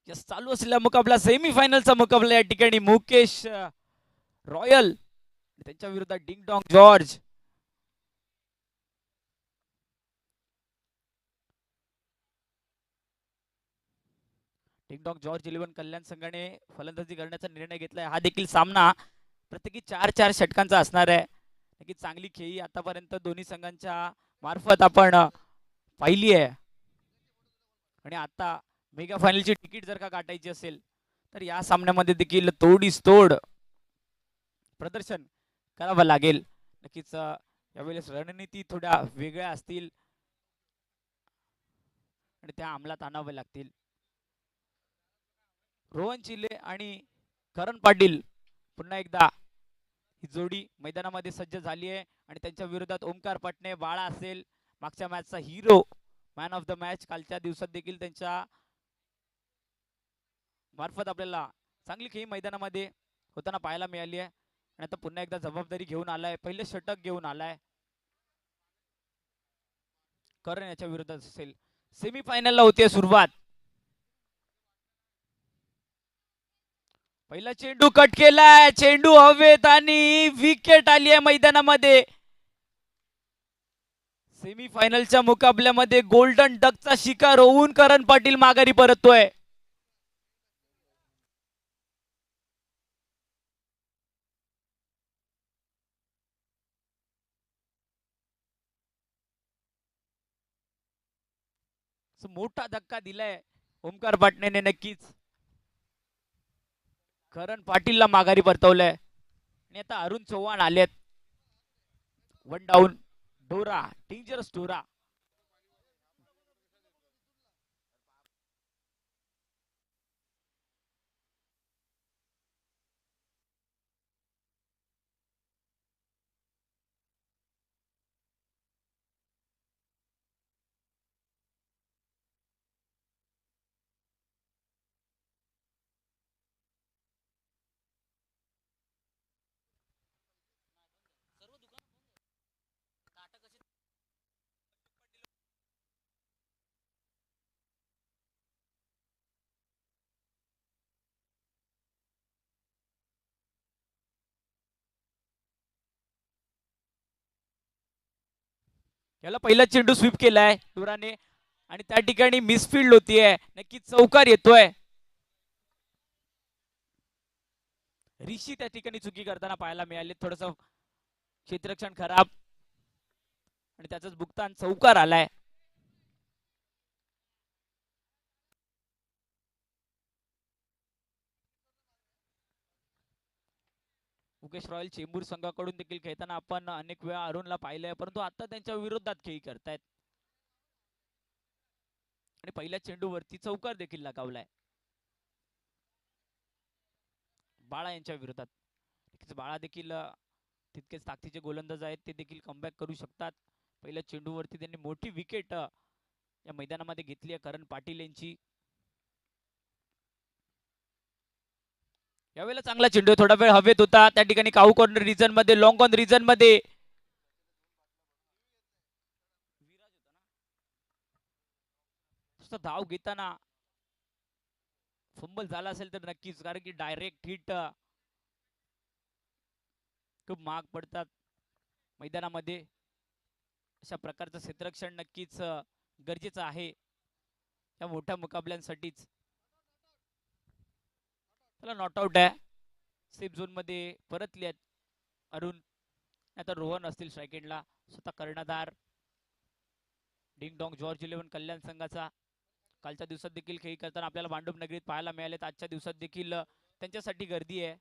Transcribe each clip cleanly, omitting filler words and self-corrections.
Yes, चालू असलेला मुकाबला सेमीफायनलचा मुकाबला या ठिकाणी मुकेश रॉयल त्यांच्या विरोधात ding dong George. Ding dong George 11 कल्याण संघाने फलंदाजी करण्याचा निर्णय घेतलाय. हा देखील सामना प्रत्येकी 4-4 षटकांचा असणार आहे. नक्कीच चांगली खेळी आतापर्यंत दोन्ही संघांच्या मार्फत आपण पाहिली आहे. आणि आता मेगा फायनलची तिकीट जर का गाठायची असेल तर या सामन्यामध्ये देखील तोडीस तोड प्रदर्शन करावं लागेल. नक्कीच यावेळेस रणनीती थोड्या वेगळ्या असतील आणि त्या अंमलात आणाव्या लागतील. रोहन चिले आणि करण पाटील पुन्हा एकदा ही जोडी मैदानामध्ये सज्ज झाली आहे आणि त्यांच्या विरोधात ओमकार पटणे बाळा असेल, मागच्या मॅचचा hero, man of the match, कालच्या दिवसात देखील त्यांच्या मार्फत आपल्याला चांगली खेळी मैदानामध्ये होताना पाहायला मिळाली आहे. आणि आता पुन्हा एकदा जबाबदारी घेऊन आलाय, पहिले षटक घेऊन आलाय. करण याच्या विरोधात असेल. सेमीफायनलला होती सुरुवात. पहिला चेंडू कट केलाय, चेंडू हवेत आणि विकेट आली आहे मैदानामध्ये. सेमीफायनलच्या मुकाबल्यामध्ये गोल्डन डकचा शिकार होऊन करण पाटील माघारी परततोय. मोठा धक्का दिलाय ओमकार पाटणेने. नक्कीच करण पाटीलला माघारी परतवलंय. आणि आता अरुण चव्हाण आलेत. वन डाऊन, डोरा, डेंजरस डोरा. याला पहिला चेंडू स्वीप केलाय डोराने आणि त्या ठिकाणी मिसफिल्ड होतीये. नक्कीच चौकार येतोय. ऋषी त्या ठिकाणी चुकी करताना पाहायला मिळाले. थोडस क्षेत्ररक्षण खराब आणि त्याच भुगतान चौकार आलाय. मुकेश रॉयल चेंबूर संघाकडून देखील खेळताना आपण अनेक वेळा अरुणला पाहिलंय, परंतु आता त्यांच्या विरोधात खेळी करतायत आणि पहिल्या चेंडूवरती चौकार देखील लगावलाय बाळा यांच्या विरोधात. बाळा देखील तितकेच ताकदीचे गोलंदाज आहेत, ते देखील कमबॅक करू शकतात. पहिल्या चेंडूवरती त्यांनी मोठी विकेट या मैदानामध्ये घेतली आहे करण पाटील यांची. यावेळेला चांगला चेंडू, थोडा वेळ हवेत होता त्या ठिकाणी. काऊ कॉर्नर रिजन मध्ये, लॉंग ऑन रिजन मध्ये धाव घेताना फंबल झाला असेल तर नक्कीच, कारण की डायरेक्ट हिट खूप महाग पडतात मैदानामध्ये. अशा प्रकारचं क्षेत्ररक्षण नक्कीच गरजेचं आहे या मोठ्या मुकाबल्यांसाठीच. त्याला नॉट आउट आहे. सेफ झोन मध्ये परतले अरुण. आता रोहन असतील स्ट्रायकेटला. स्वतः कर्णधार डिंग डॉंग जॉर्ज 11 कल्याण संघाचा कालच्या दिवसात देखील खेळी करताना आपल्याला भांडूप नगरीत पाहायला मिळालेत. आजच्या दिवसात देखील त्यांच्यासाठी गर्दी आहे.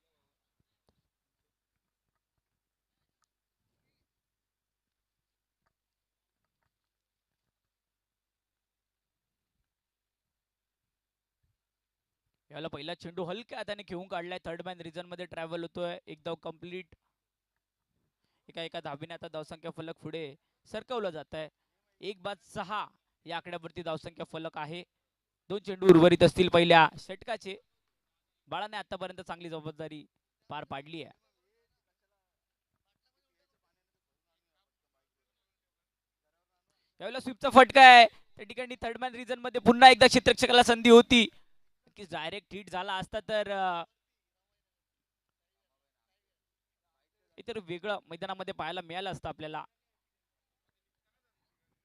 याला पहिला चेंडू हलक्या हाताने खेळून काढलाय. थर्ड मॅन रिजन मध्ये ट्रॅव्हल होतोय. एक धाव कंप्लीट. एका धाबीने आता धावसंख्या फलक पुढे सरकवलं जात आहे. 1-6 या आकड्यावरती धावसंख्या फलक आहे. 2 चेंडू उर्वरित असतील पहिल्या षटकाचे. बाळाने आतापर्यंत चांगली जबाबदारी पार पाडली आहे. यावेळेला स्वीपचा फटका आहे. त्या ठिकाणी थर्ड मॅन रिजन मध्ये पुन्हा एकदा क्षेत्ररक्षकाला संधी होती. नक्कीच डायरेक्ट हिट झाला असता तर इतर वेगळं मैदानामध्ये पाहायला मिळालं असतं आपल्याला,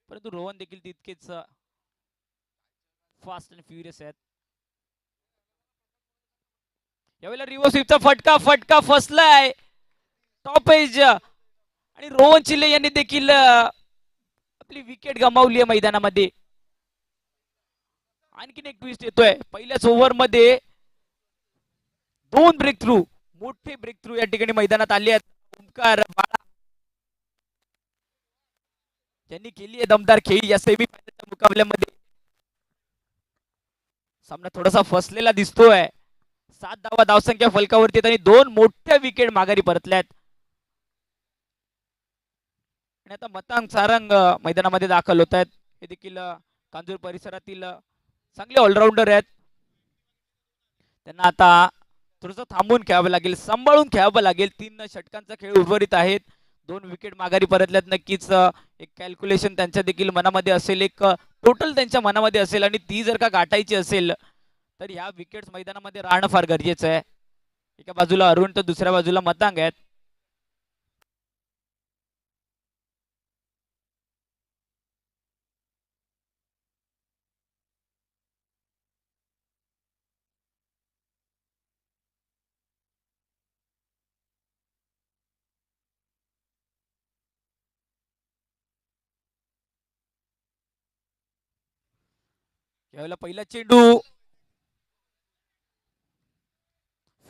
परंतु रोहन देखील तितकेच फास्ट अँड फ्युरियस आहेत. यावेळेला रिव्हर्स स्वीपचा फटका फटका फसलाय टॉप एज, आणि रोहन चिल्ले यांनी देखील आपली विकेट गमावली आहे मैदानामध्ये. आणखीन एक ट्विस्ट येतोय पहिल्याच ओव्हर मध्ये, 2 ब्रेक थ्रू, मोठे ब्रेक थ्रू या ठिकाणी मैदानात आले आहेत. ओमकार बाळा त्यांनी केली आहे दमदार खेळी या सेमीफायनलच्या मुकाबल्यामध्ये. सामना थोडासा फसलेला दिसतोय. 7 धावा धावसंख्या फलकावरती आणि 2 मोठ्या विकेट माघारी परतल्यात. आणि आता मतांग सारंग मैदानामध्ये दाखल होत आहेत. हे देखील कांजूर परिसरातील चांगले ऑलराऊंडर आहेत. त्यांना आता थोडंसं थांबून खेळावं लागेल, सांभाळून खेळावं लागेल. 3 षटकांचा खेळ उर्वरित आहेत. 2 विकेट माघारी परतल्यात. नक्कीच एक कॅल्क्युलेशन त्यांच्या देखील मनामध्ये असेल, एक टोटल त्यांच्या मनामध्ये असेल, आणि ती जर का गाठायची असेल तर ह्या विकेट्स मैदानामध्ये राहणं फार गरजेचं आहे. एका बाजूला अरुण तर दुसऱ्या बाजूला मतांग आहेत. यावेळेला पहिला चेंडू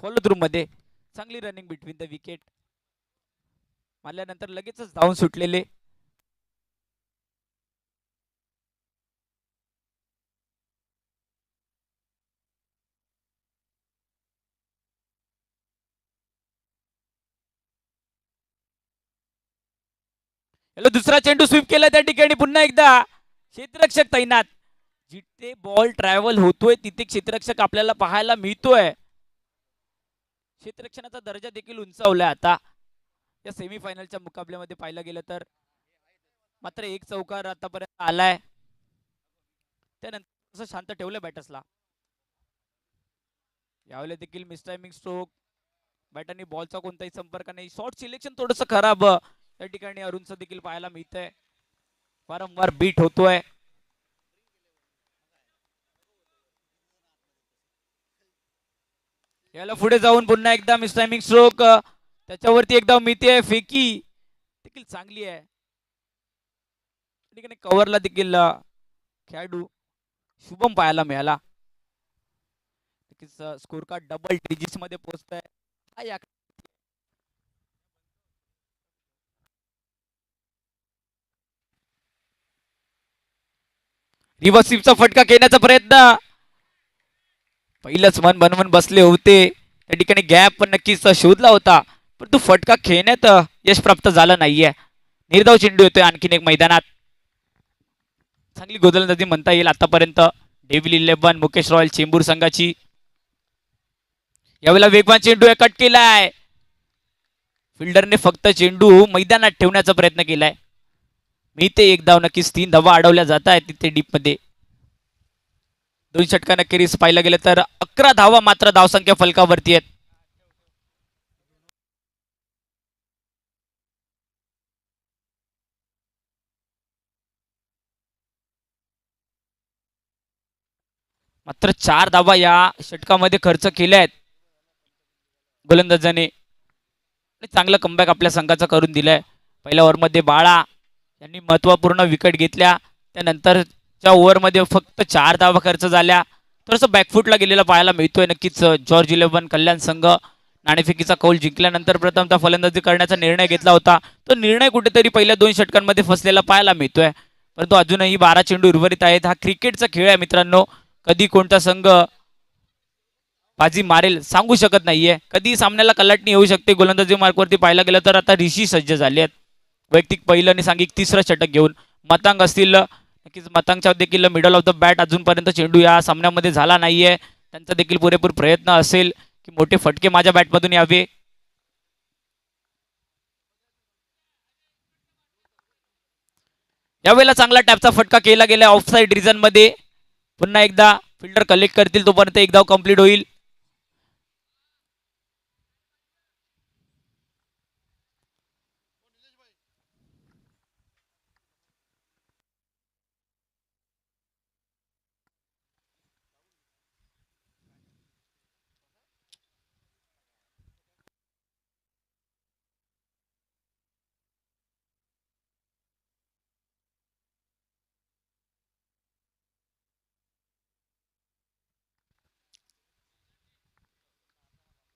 फॉलो थ्रू मध्ये, चांगली रनिंग बिटवीन द विकेट मारल्यानंतर लगेचच धावून सुटलेले. याला दुसरा चेंडू स्वीप केला त्या ठिकाणी. पुन्हा एकदा क्षेत्ररक्षक तैनात. जिथे बॉल ट्रॅव्हल होतोय तिथे क्षेत्ररक्षक आपल्याला पाहायला मिळतोय. क्षेत्ररक्षणाचा दर्जा देखील उंचावलाय आता या सेमीफायनलच्या मुकाबल्यामध्ये पाहायला गेलं तर. मात्र एक चौकार आतापर्यंत आलाय, त्यानंतर शांत ठेवलं बॅटर्सला. यावेळेला देखील मिसटायमिंग स्ट्रोक, बॅटरनी बॉलचा कोणताही संपर्क नाही. शॉर्ट सिलेक्शन थोडंसं खराब या ठिकाणी अरुणचं देखील पाहायला मिळतंय. वारंवार बीट होतोय. याला पुढे जाऊन पुन्हा एकदा मिसटायमिंग स्ट्रोक, त्याच्यावरती एकदा मिळते फेकी देखील चांगली आहे. ठिकाणी कव्हरला देखील खेळाडू शुभम पाहायला मिळाला. स्कोर कार्ड डबल डिजिट्स मध्ये पोहोचत आहे. रिव्हर्स स्वीपचा फटका घेण्याचा प्रयत्न, पहिलंच मन बनवून बसले होते त्या ठिकाणी. गॅप पण नक्कीच शोधला होता, परंतु फटका खेळण्यात यश प्राप्त झालं नाहीये. निर्धाव चेंडू येतोय आणखीन एक मैदानात. चांगली गोलंदाजी म्हणता येईल आतापर्यंत डेव्हिल 11 मुकेश रॉयल चेंबूर संघाची. यावेळेला वेगवान चेंडू कट केलाय. फिल्डरने फक्त चेंडू मैदानात ठेवण्याचा प्रयत्न केलाय. मी ते एक धाव, नक्कीच 3 धावा अडवल्या जात आहेत तिथे डीप मध्ये. 2 षटकांना खेरीज पाहायला गेलं तर 11 धावा मात्र धावसंख्या फलकावरती आहेत. मात्र 4 धावा या षटकामध्ये खर्च केल्या आहेत गोलंदाजाने. चांगलं कमबॅक आपल्या संघाचा करून दिलाय. पहिल्या ओव्हरमध्ये बाळा यांनी महत्वपूर्ण विकेट घेतल्या. त्यानंतरच्या ओव्हरमध्ये फक्त 4 धावा खर्च झाल्या. थोडंसं बॅकफुटला गेलेला पाहायला मिळतोय. नक्कीच जॉर्ज 11 कल्याण संघ नाणेफेकीचा कौल जिंकल्यानंतर प्रथमतः फलंदाजी करण्याचा निर्णय घेतला होता. तो निर्णय कुठेतरी पहिल्या 2 षटकांमध्ये फसलेला पाहायला मिळतोय. परंतु अजूनही 12 चेंडू उर्वरित आहेत. हा क्रिकेटचा खेळ आहे मित्रांनो. कधी कोणता संघ बाजी मारेल सांगू शकत नाहीये. कधी सामन्याला कलाटणी येऊ शकते. गोलंदाजी मार्कवरती पाहायला गेलं तर आता ऋषी सज्ज झाले आहेत वैयक्तिक पहिलं आणि सांघिक 3रं षटक घेऊन. मतांग असतील, नक्कीच मतांगच्या देखील मिडल ऑफ द बॅट अजूनपर्यंत चेंडू या सामन्यामध्ये झाला नाहीये. त्यांचा देखील पुरेपूर प्रयत्न असेल की मोठे फटके माझ्या बॅटमधून यावे. यावेळेला चांगला टॅपचा फटका केला गेला ऑफसाइड रिजन मध्ये. पुन्हा एकदा फिल्डर कलेक्ट करतील तोपर्यंत एक धाव कंप्लीट होईल.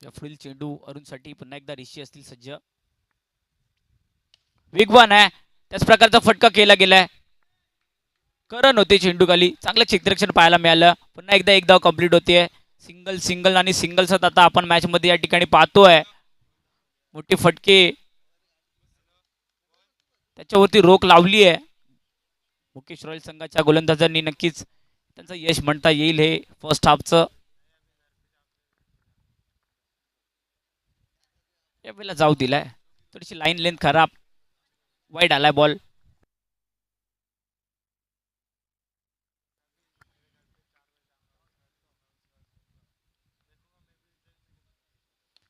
या पुढील चेंडू अरुणसाठी पुन्हा एकदा ऋषी असतील सज्ज. वेगवान आहे, त्याच प्रकारचा फटका केला गेलाय. करण होते चेंडू खाली, चांगलं क्षेत्ररक्षण पाहायला मिळालं. पुन्हा एकदा एक धाव कंप्लीट होते. सिंगल सिंगल आणि सिंगल्स आता आपण मॅच मध्ये या ठिकाणी पाहतोय. मोठे फटके त्याच्यावरती रोख लावली आहे. मुकेश रॉयल संघाच्या गोलंदाजांनी नक्कीच त्यांचं यश म्हणता येईल हे फर्स्ट हाफचं. या वेळेला जाऊ दिलाय, थोडीशी लाईन लेंथ खराब, वाईड आलाय बॉल.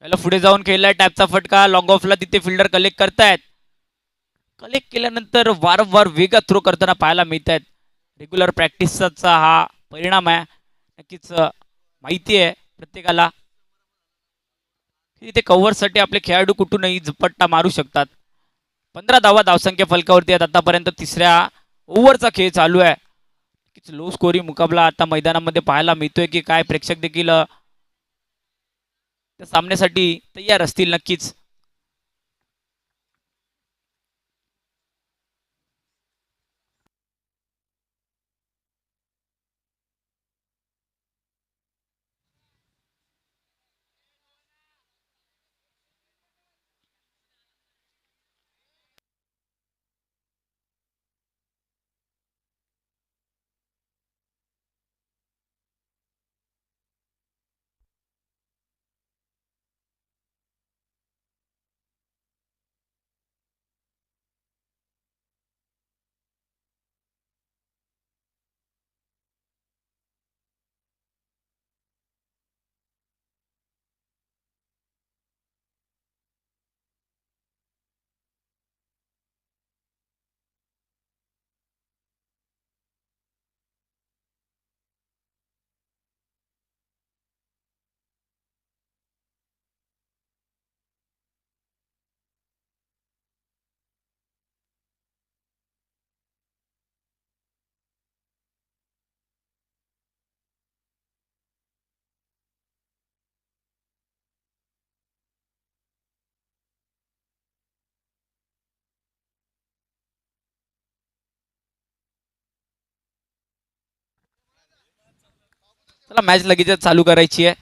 याला पुढे जाऊन खेळलाय, टॅपचा फटका लॉंग ऑफला, तिथे फिल्डर कलेक्ट करतायत. कलेक्ट केल्यानंतर वारंवार वेगात थ्रो करताना पाहायला मिळत आहेत. रेग्युलर प्रॅक्टिसचा हा परिणाम आहे. नक्कीच माहिती आहे प्रत्येकाला की ते कव्हरसाठी आपले खेळाडू कुठूनही झपट्टा मारू शकतात. 15 धावा धावसंख्या फलकावरती आहेत आतापर्यंत. तिसऱ्या ओव्हरचा खेळ चालू आहे. लो स्कोरिंग मुकाबला आता मैदानामध्ये पाहायला मिळतोय की काय प्रेक्षक देखील त्या सामन्यासाठी तयार असतील नक्कीच. चला मॅच लगेच चालू करायची आहे.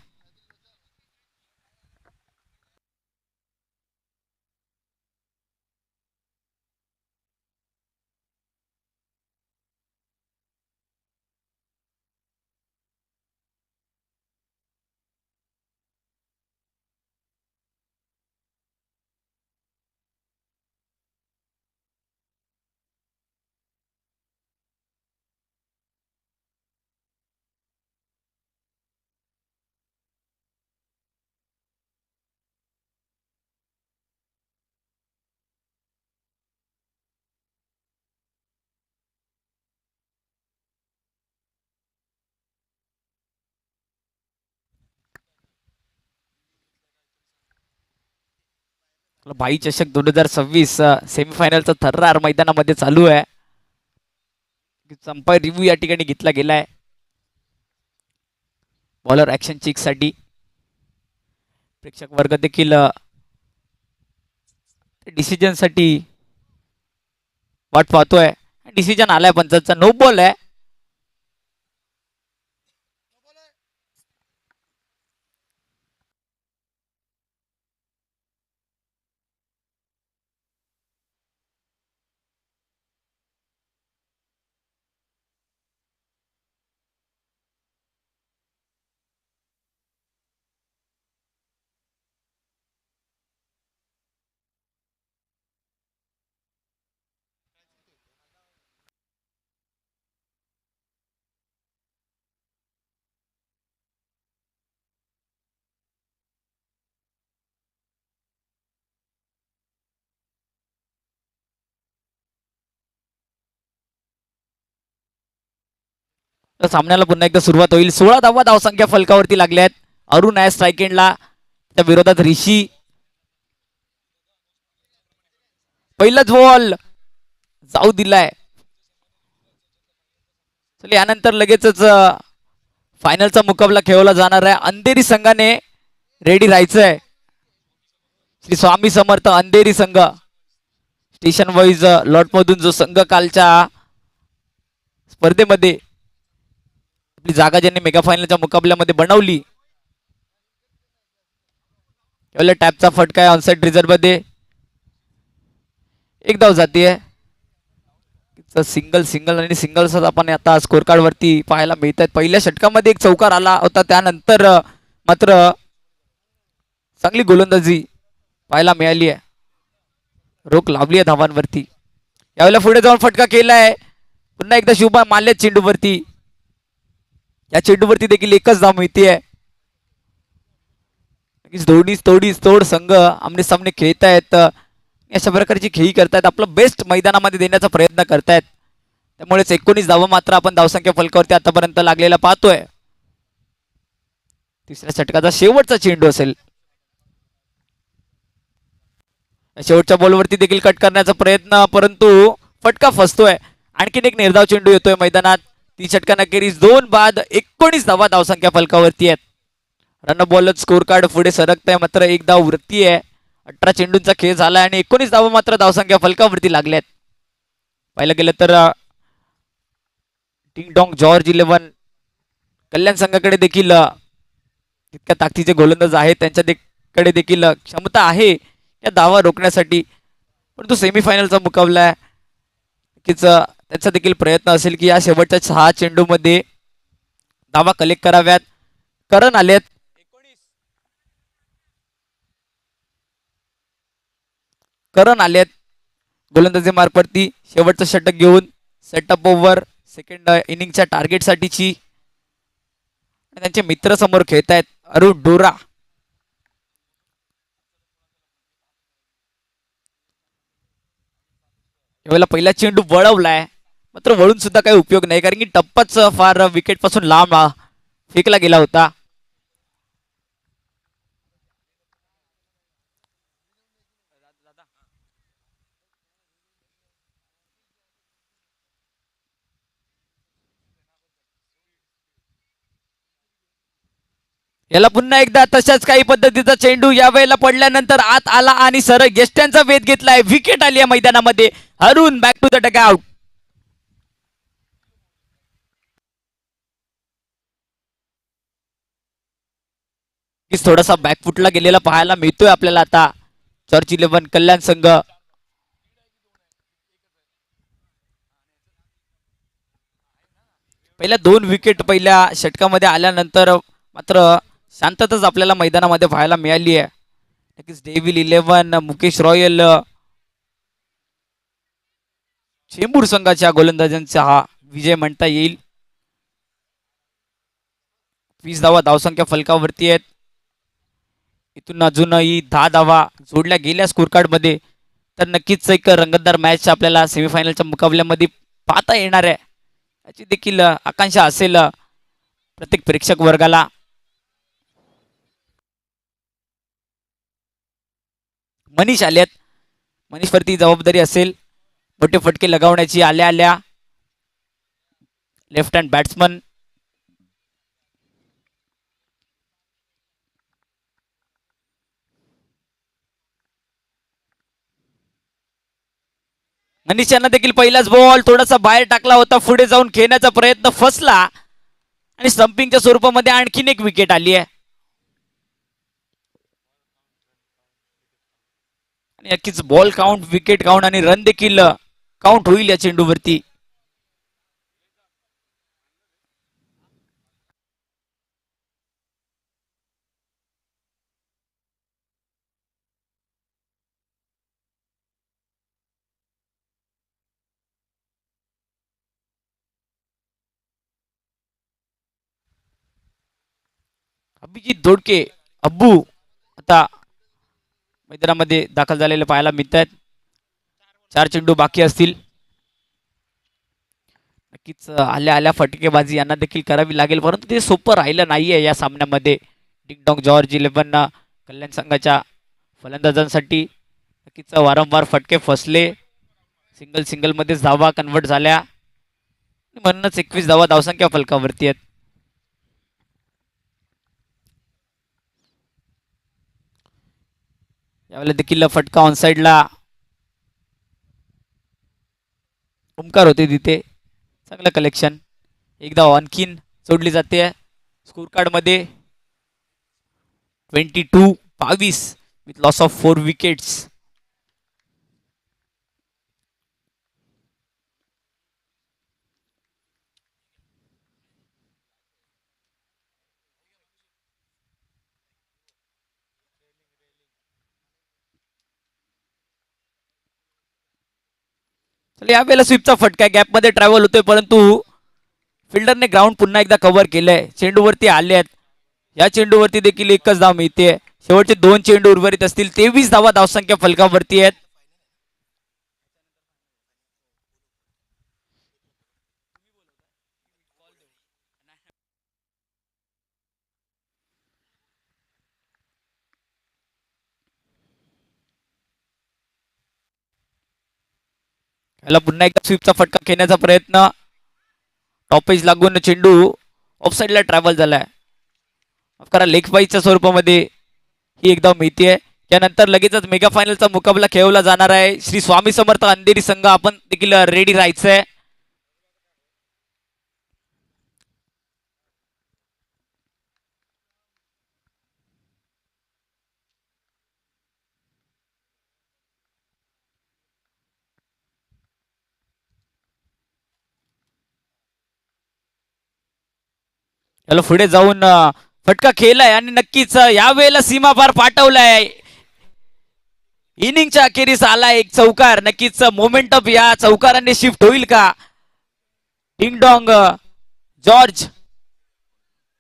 भाई चषक 2026 सेमीफायनलचा थर्रार मैदानामध्ये चालू आहे. संपाय रिव्ह्यू या ठिकाणी घेतला गेलाय बॉलर ऍक्शन चेक साठी. प्रेक्षक वर्ग देखील डिसिजन साठी वाट पाहतोय. डिसिजन आलाय पंचांचा, नो बॉल आहे. तर सामन्याला पुन्हा एकदा सुरुवात होईल. 16 धावा धावसंख्या फलकावरती लागल्या आहेत. अरुण आहे स्ट्राईक एंडला, त्या विरोधात ऋषी. पहिलाच बॉल जाऊ दिलाय. चल यानंतर लगेचच फायनलचा मुकाबला खेळवला जाणार आहे. अंधेरी संघाने रेडी राहायचंय. श्री स्वामी समर्थ अंधेरी संघ स्टेशन वाईज लॉट मधून जो संघ कालच्या स्पर्धेमध्ये आपली जागा ज्यांनी मेगा फायनलच्या मुकाबल्यामध्ये बनवली. टॅपचा फटका आहे ऑनसाइड रिझर्व मध्ये. एक धाव जातीये. सिंगल सिंगल आणि सिंगल्स आपण आता स्कोर कार्ड वरती पाहायला मिळत आहेत. पहिल्या षटकामध्ये एक चौकार आला होता, त्यानंतर मात्र चांगली गोलंदाजी पाहायला मिळाली आहे. रोख लावली आहे धावांवरती. यावेळेला पुढे जाऊन फटका केलाय पुन्हा एकदा शुभा माल्य चेंडूवरती. या चेंडूवरती देखील एकच धाव मिळते. तोड संघ आमने सामने खेळतायत. अशा प्रकारची खेळी करतायत. आपलं बेस्ट मैदानामध्ये देण्याचा प्रयत्न करतायत. त्यामुळेच 19 धावा मात्र आपण धावसंख्या फलकावरती आतापर्यंत लागलेला पाहतोय. तिसऱ्या षटकाचा शेवटचा चेंडू असेल. शेवटच्या बॉलवरती देखील कट करण्याचा प्रयत्न, परंतु फटका फसतोय. आणखीन एक निर्धाव चेंडू येतोय मैदानात. 3 षटकांखेरीज 2 बाद 19 धावा धावसंख्या फलकावरती आहेत. रन बॉलच स्कोर कार्ड पुढे सरकत आहे, मात्र एक धाव वरती आहे. 18 चेंडूंचा खेळ झाला आणि 19 धावा मात्र धावसंख्या फलकावरती लागल्यात. पाहिलं गेलं तर टिंग डॉंग जॉर्ज 11 कल्याण संघाकडे देखील तितक्या ताकदीचे गोलंदाज आहेत. त्यांच्याकडे देखील क्षमता आहे या धावा रोखण्यासाठी, परंतु सेमीफायनलचा मुकाबला आहे. त्याचा देखील प्रयत्न असेल की या शेवटच्या 6 चेंडूमध्ये धावा कलेक्ट कराव्यात. करण आलेत. गोलंदाजी मार्फतती शेवटचं षटक घेऊन सेटअप ओव्हर सेकंड इनिंगच्या टार्गेटसाठीची. त्यांचे मित्र समोर खेळतायत. अरुण डोरा यावेळेला पहिला चेंडू वळवलाय, मात्र वळून सुद्धा काही उपयोग नाही, कारण की टप्पाच फार विकेट पासून लांब फेकला गेला होता. याला पुन्हा एकदा तशाच काही पद्धतीचा चेंडू यावेळेला पडल्यानंतर आत आला आणि सरळ गेस्ट्यांचा वेध घेतलाय. विकेट आली आहे मैदानामध्ये. Arun back to the dugout. थोडासा बॅकफुटला गेलेला पाहायला मिळतोय आपल्याला आता. जॉर्ज 11 कल्याण संघ पहिल्या 2 विकेट पहिल्या षटकामध्ये आल्यानंतर मात्र शांतताच आपल्याला मैदानामध्ये पाहायला मिळाली आहे. नक्कीच डेव्हिल 11 मुकेश रॉयल चेंबूर संघाच्या गोलंदाजांचा हा विजय म्हणता येईल. 20 धावा धावसंख्या फलकावरती आहेत. इथून अजूनही 10 धावा जोडल्या गेल्या स्कोर कार्ड मध्ये तर नक्कीच एक रंगतदार मॅच आपल्याला सेमीफायनलच्या मुकाबल्यामध्ये पाहता येणार आहे. याची देखील आकांक्षा असेल प्रत्येक प्रेक्षक वर्गाला. मनीष आल्यात. मनीषवरती जबाबदारी असेल मोठे फटके लगावण्याची. आल्या आल्या लेफ्ट हँड बॅट्समन मनीष यांना देखील पहिलाच बॉल थोडासा बाहेर टाकला होता. पुढे जाऊन खेळण्याचा प्रयत्न फसला आणि स्टंपिंगच्या स्वरूपामध्ये आणखीन एक विकेट आली आहे. नक्कीच बॉल काउंट, विकेट काउंट आणि रन देखील काउंट होईल या चेंडूवरती. अभिजित दोडके अब्बू आता मैदानामध्ये दाखल झालेले पाहायला मिळत आहेत. 4 चेंडू बाकी असतील. नक्कीच आल्या आल्या फटकेबाजी यांना देखील करावी लागेल, परंतु ते सोपं राहिलं नाहीये या सामन्यामध्ये. डिंगडॉंग जॉर्ज 11 कल्याण संघाच्या फलंदाजांसाठी नक्कीच वारंवार फटके फसले. सिंगल मध्ये धावा कन्वर्ट झाल्या, म्हणूनच 21 धावा धावसंख्या फलकावरती आहेत. यावेळेला देखील फटका ऑन साइडला ओमकार होते तिथे. चांगलं कलेक्शन. एकदा आणखीन सोडली जाते स्कोर कार्ड मध्ये. 22-22 विथ लॉस ऑफ 4 विकेट्स. यावेळेला स्वीपचा फटका गॅप मध्ये ट्रॅव्हल होतोय, परंतु फिल्डरने ग्राउंड पुन्हा एकदा कव्हर केलंय. चेंडूवरती आले आहेत. या चेंडूवरती देखील एकच धाव मिळते. शेवटचे 2 चेंडू उर्वरित असतील. 23 धावा धावसंख्या फलकावरती आहेत. याला पुन्हा एकदा स्वीपचा फटका खेळण्याचा प्रयत्न. टॉपेज लागून चेंडू ऑफसाईडला ट्रॅव्हल झालाय. करा लेग पाईच्या स्वरूपामध्ये ही एकदा मिळतीये. त्यानंतर लगेचच मेगा फायनलचा मुकाबला खेळवला जाणार आहे. श्री स्वामी समर्थ अंधेरी संघ आपण देखील रेडी राहायचंय. याला पुढे जाऊन फटका खेळलाय आणि नक्कीच यावेळेला सीमा पार पाठवलाय. इनिंगच्या अखेरीस आला एक चौकार. नक्कीच मोमेंटम या चौकाराने शिफ्ट होईल का? डिंगडॉंग जॉर्ज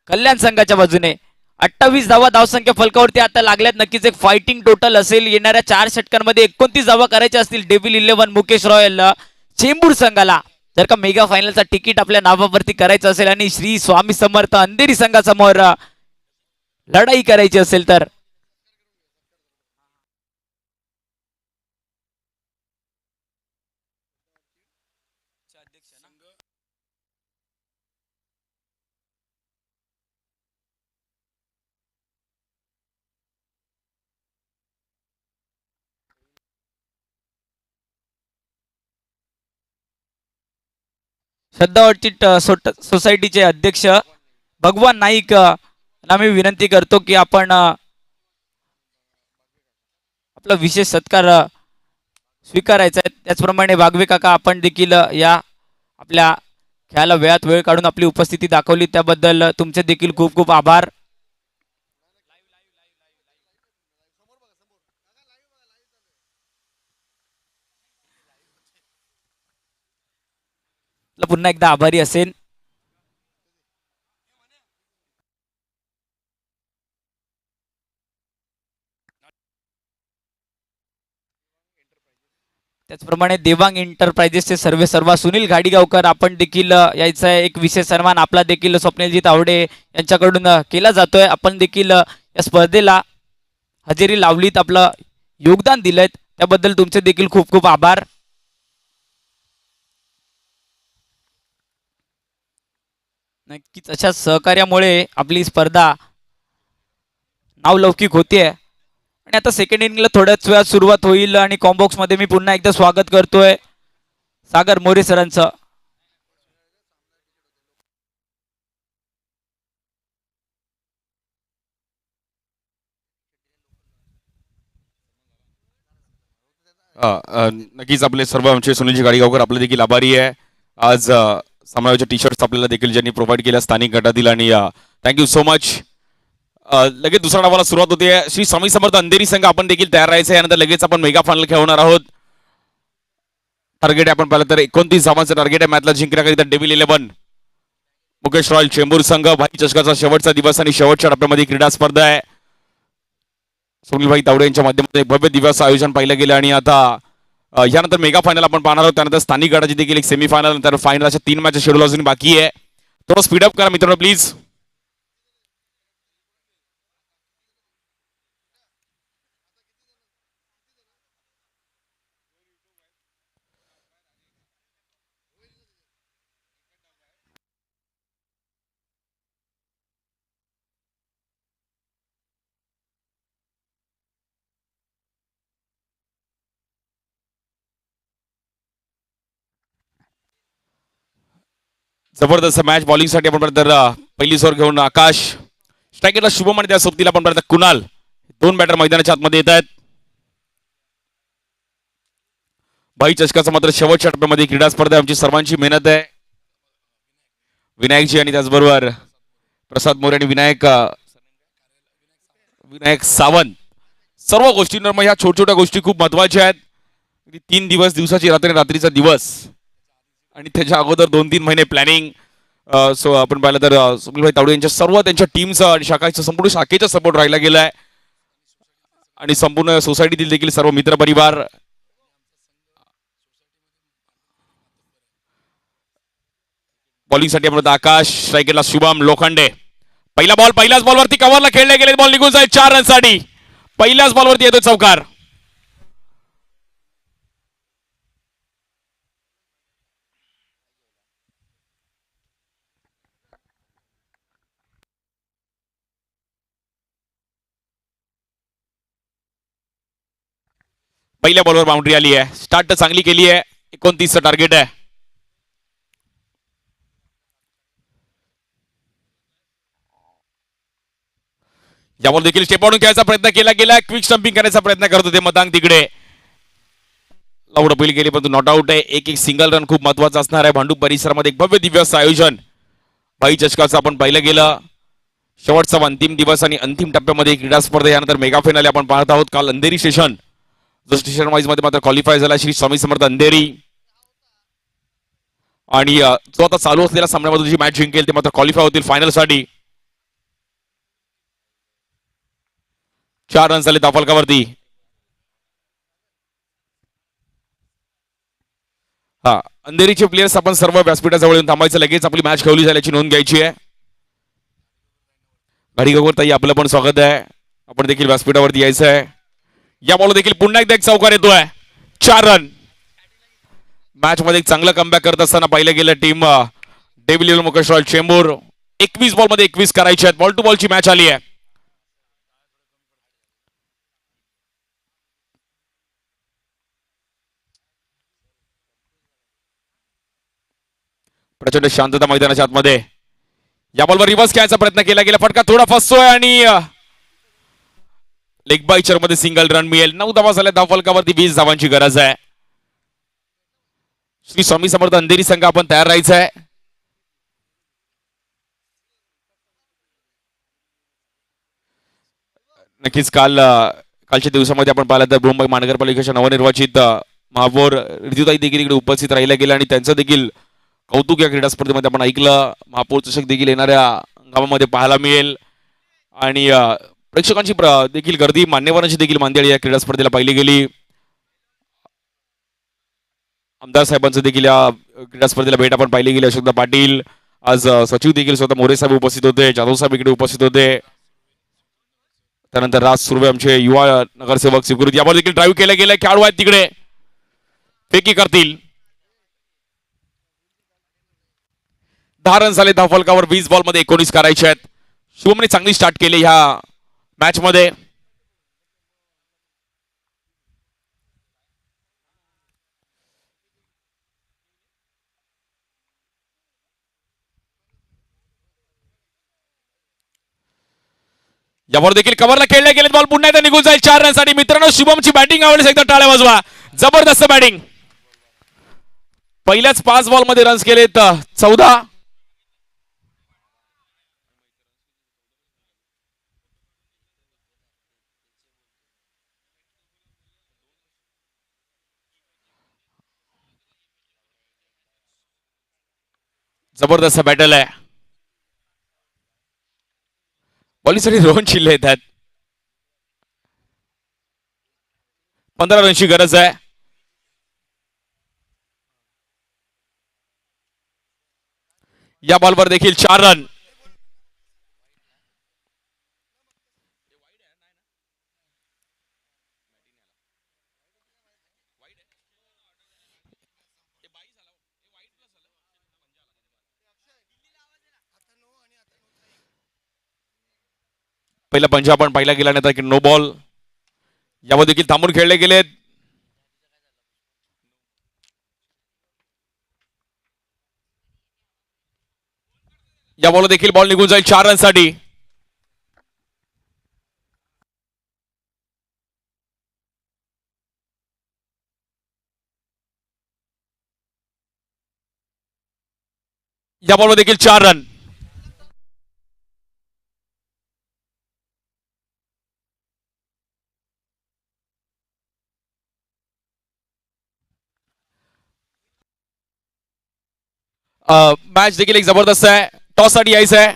कल्याण संघाच्या बाजूने 28 धावा धावसंख्या फलकावरती आता लागल्यात. नक्कीच एक फायटिंग टोटल असेल. येणाऱ्या 4 षटकांमध्ये 29 धावा करायच्या असतील डेव्हिल 11 मुकेश रॉयल चेंबूर संघाला. जर का मेगा फायनलचा तिकीट आपल्या नावावरती करायचं असेल आणि श्री स्वामी समर्थ अंधेरी संघासमोर लढाई करायची असेल तर श्रद्धा ऑर्चिड सोसायटीचे अध्यक्ष भगवान नाईक यांना मी विनंती करतो की आपण आपला विशेष सत्कार स्वीकारायचा आहे. त्याचप्रमाणे वाघवे काका आपण देखील या आपल्या खेळाला वेळात वेळ काढून आपली उपस्थिती दाखवली त्याबद्दल तुमचे देखील खूप खूप आभार. पुन्हा एकदा आभारी असेल. त्याचप्रमाणे देवांग एंटरप्राइजेसचे सर्वा सुनील घाडीगावकर आपण देखील याचा एक विशेष सन्मान आपला देखील स्वप्नीलजी तावडे यांच्याकडून केला जातोय. आपण देखील या स्पर्धेला हजेरी लावलीत, आपलं योगदान दिलंय त्याबद्दल तुमचे देखील खूप खूप आभार. नक्कीच अशा सहकार्यामुळे आपली स्पर्धा नावलौकिक होतीये. आणि आता सेकंड इनिंगला थोड्याच वेळात सुरुवात होईल आणि कॉम्बॉक्स मध्ये मी पुन्हा एकदा स्वागत करतोय सागर मोरे सरांचं. नक्कीच आपले सर्व आमचे सुनीलजी गाडीगावकर आपले देखील आभारी आहे. आज समाजाचे टी शर्ट्स आपल्याला देखील ज्यांनी प्रोव्हाइड केल्या स्थानिक गटातील आणि थँक्यू सो मच. लगेच दुसऱ्या डावाला सुरुवात होते. श्री स्वामी समर्थ अंधेरी संघ आपण देखील तयार राहायचं. यानंतर लगेच आपण मेगा फायनल खेळवणार आहोत. टार्गेट आपण पाहिलं तर 29 धावांचं टार्गेट आहे मॅचला जिंकण्याकरिता डेव्हिल 11 मुकेश रॉयल चेंबूर संघ. भाई चषकाचा शेवटचा दिवस आणि शेवटच्या टप्प्यामध्ये क्रीडा स्पर्धा आहे. सुनीलभाई तावडे यांच्या माध्यमातून एक भव्य दिवस आयोजन पाहिलं गेलं आणि आता यानंतर मेगा फायनल आपण पाहणार आहोत. त्यानंतर स्थानिक गटाची देखील एक सेमीफायनल, नंतर फायनल, अशा 3 मॅच शेड्यूल अजून बाकी आहे. थोडं स्पीडअप करा मित्रांनो प्लीज. जबरदस्त मॅच. बॉलिंगसाठी आपण तर पहिली ओव्हर घेऊन आकाश, स्ट्रायकरला शुभम आणि त्या सोबतीला आपण परत कुणाल, 2 बॅटर मैदानाच्या आतमध्ये येत आहेत. भाई चषकाचा मात्र शेवटच्या टप्प्यामध्ये क्रीडा स्पर्धा आमची सर्वांची मेहनत आहे. विनायकजी आणि त्याचबरोबर प्रसाद मोरे आणि विनायक सावंत, सर्व गोष्टींवर मग ह्या छोट्या गोष्टी खूप महत्वाच्या आहेत. 3 दिवस, दिवसाची रात्र, रात्रीचा दिवस, आणि त्याच्या अगोदर 2-3 महिने प्लॅनिंग. सो आपण पाहिलं तर सुनीलभाई तावडे यांच्या सर्व त्यांच्या टीमचा आणि शाखाचा संपूर्ण शाखेचा सपोर्ट राहिला गेलाय, आणि संपूर्ण सोसायटीतील देखील सर्व मित्र परिवार. बॉलिंगसाठी आपण आकाश, स्ट्रायकरला शुभम लोखंडे. पहिला बॉल, पहिल्याच बॉलवरती कव्हरला खेळले गेले, बॉल निघून जाईल 4 रनसाठी. पहिल्याच बॉलवरती येतो चौकार. पहिल्या बॉलवर बाउंड्री आली आहे. स्टार्ट तर चांगली केली आहे. 29चं टार्गेट आहे. यावर देखील स्टेप खेळायचा प्रयत्न केला गेला. क्विक स्टंपिंग करण्याचा प्रयत्न करत होते मतांग तिकडे. लाऊड अपील केली परंतु नॉट आउट आहे. एक सिंगल रन खूप महत्वाचा असणार आहे. भांडूप परिसरामध्ये एक भव्य दिव्य असं आयोजन भाई चषकाचं आपण पाहिलं गेलं. शेवटचा अंतिम दिवस आणि अंतिम टप्प्यामध्ये क्रीडा स्पर्धा, यानंतर मेगा फायनल आपण पाहत आहोत. काल अंधेरी स्टेशन, जो स्टेशन वाईज मध्ये मात्र क्वालिफाय झाला श्री स्वामी समर्थ अंधेरी, आणि जो आता चालू असलेल्या सामन्यामध्ये जी मॅच जिंकेल ते मात्र क्वालिफाय होतील फायनल साठी. 4 रन झाले धावफलकावरती. हा, अंधेरीचे प्लेयर्स आपण सर्व व्यासपीठाजवळ येऊन थांबायचं. लगेच आपली मॅच खेळली झाल्याची नोंद घ्यायची आहे. घाडीगोवर ताई, आपलं पण स्वागत आहे. आपण देखील व्यासपीठावरती यायचं आहे. या बॉल देखील पुन्हा एकदा एक चौकार येतोय. 4 रन. मॅच मध्ये एक चांगलं कमबॅक करत असताना पाहिलं गेलं team devil Mukesh royal Chembur. 21 ball मध्ये 21 करायचे आहेत. बॉल टू बॉलची मॅच आली आहे. प्रचंड शांतता मैदानाच्या आतमध्ये. या बॉलवर रिव्हर्स खेळायचा प्रयत्न केला गेला. फटका थोडा फसतोय आणि लेग बायचर मध्ये सिंगल रन मिळेल. 9 धावा झाल्या धावफलकावरती. 20 धावांची गरज आहे. श्री स्वामी समर्थ अंधेरी संघ आपण तयार राहायचं आहे. नक्कीच कालच्या दिवसामध्ये आपण पाहिलं तर मुंबई महानगरपालिकेच्या नवनिर्वाचित महापौर ऋतुताई देखील इकडे उपस्थित राहिल्या गेल्या, आणि त्यांचं देखील कौतुक या क्रीडा स्पर्धेमध्ये आपण ऐकलं. महापौर चषक देखील येणाऱ्या गावामध्ये पाहायला मिळेल, आणि प्रेक्षकांची देखील गर्दी, मान्यवरांची देखील मांदियाळी या क्रीडा स्पर्धेला पाहिली गेली. आमदार साहेबांचं देखील या क्रीडा स्पर्धेला भेट आपण पाहिली गेली. अशोकदा पाटील, आज सचिव देखील स्वतः मोरे साहेब उपस्थित होते. जाधव साहेब इकडे उपस्थित होते. त्यानंतर राज सुर्वे आमचे युवा नगरसेवक सिक्युरिटी, यावर देखील ड्राईव्ह केला गेला. खेळाडू आहेत तिकडे, फेकी करतील. 10 रन झाले धावफलकावर. 20 बॉल मध्ये 19 करायचे आहेत. शुभमने चांगली स्टार्ट केली ह्या मॅच मध्ये. यावर देखील कव्हरला खेळले गेले. बॉल पुन्हा एकदा निघून जाईल 4 रनसाठी. मित्रांनो, शुभमची बॅटिंग आवडली, एकदा टाळ्या वाजवा. जबरदस्त बॅटिंग. पहिल्याच 5 बॉल मध्ये रन्स केलेत 14. जबरदस्त बॅटल आहे. बॉलिंगसाठी रोहन शिल्ले येतात. 15 रनची गरज आहे. या बॉलवर देखील 4 रन. पहिला पंजा पण पाहिला गेला नाही तर नो बॉल. यावर देखील थांबून खेळले गेलेत. या बॉल देखील बॉल निघून जाईल 4 रन साठी. या बॉलवर देखील 4 रन. मॅच देखील एक जबरदस्त आहे. टॉस साठी यायचं आहे.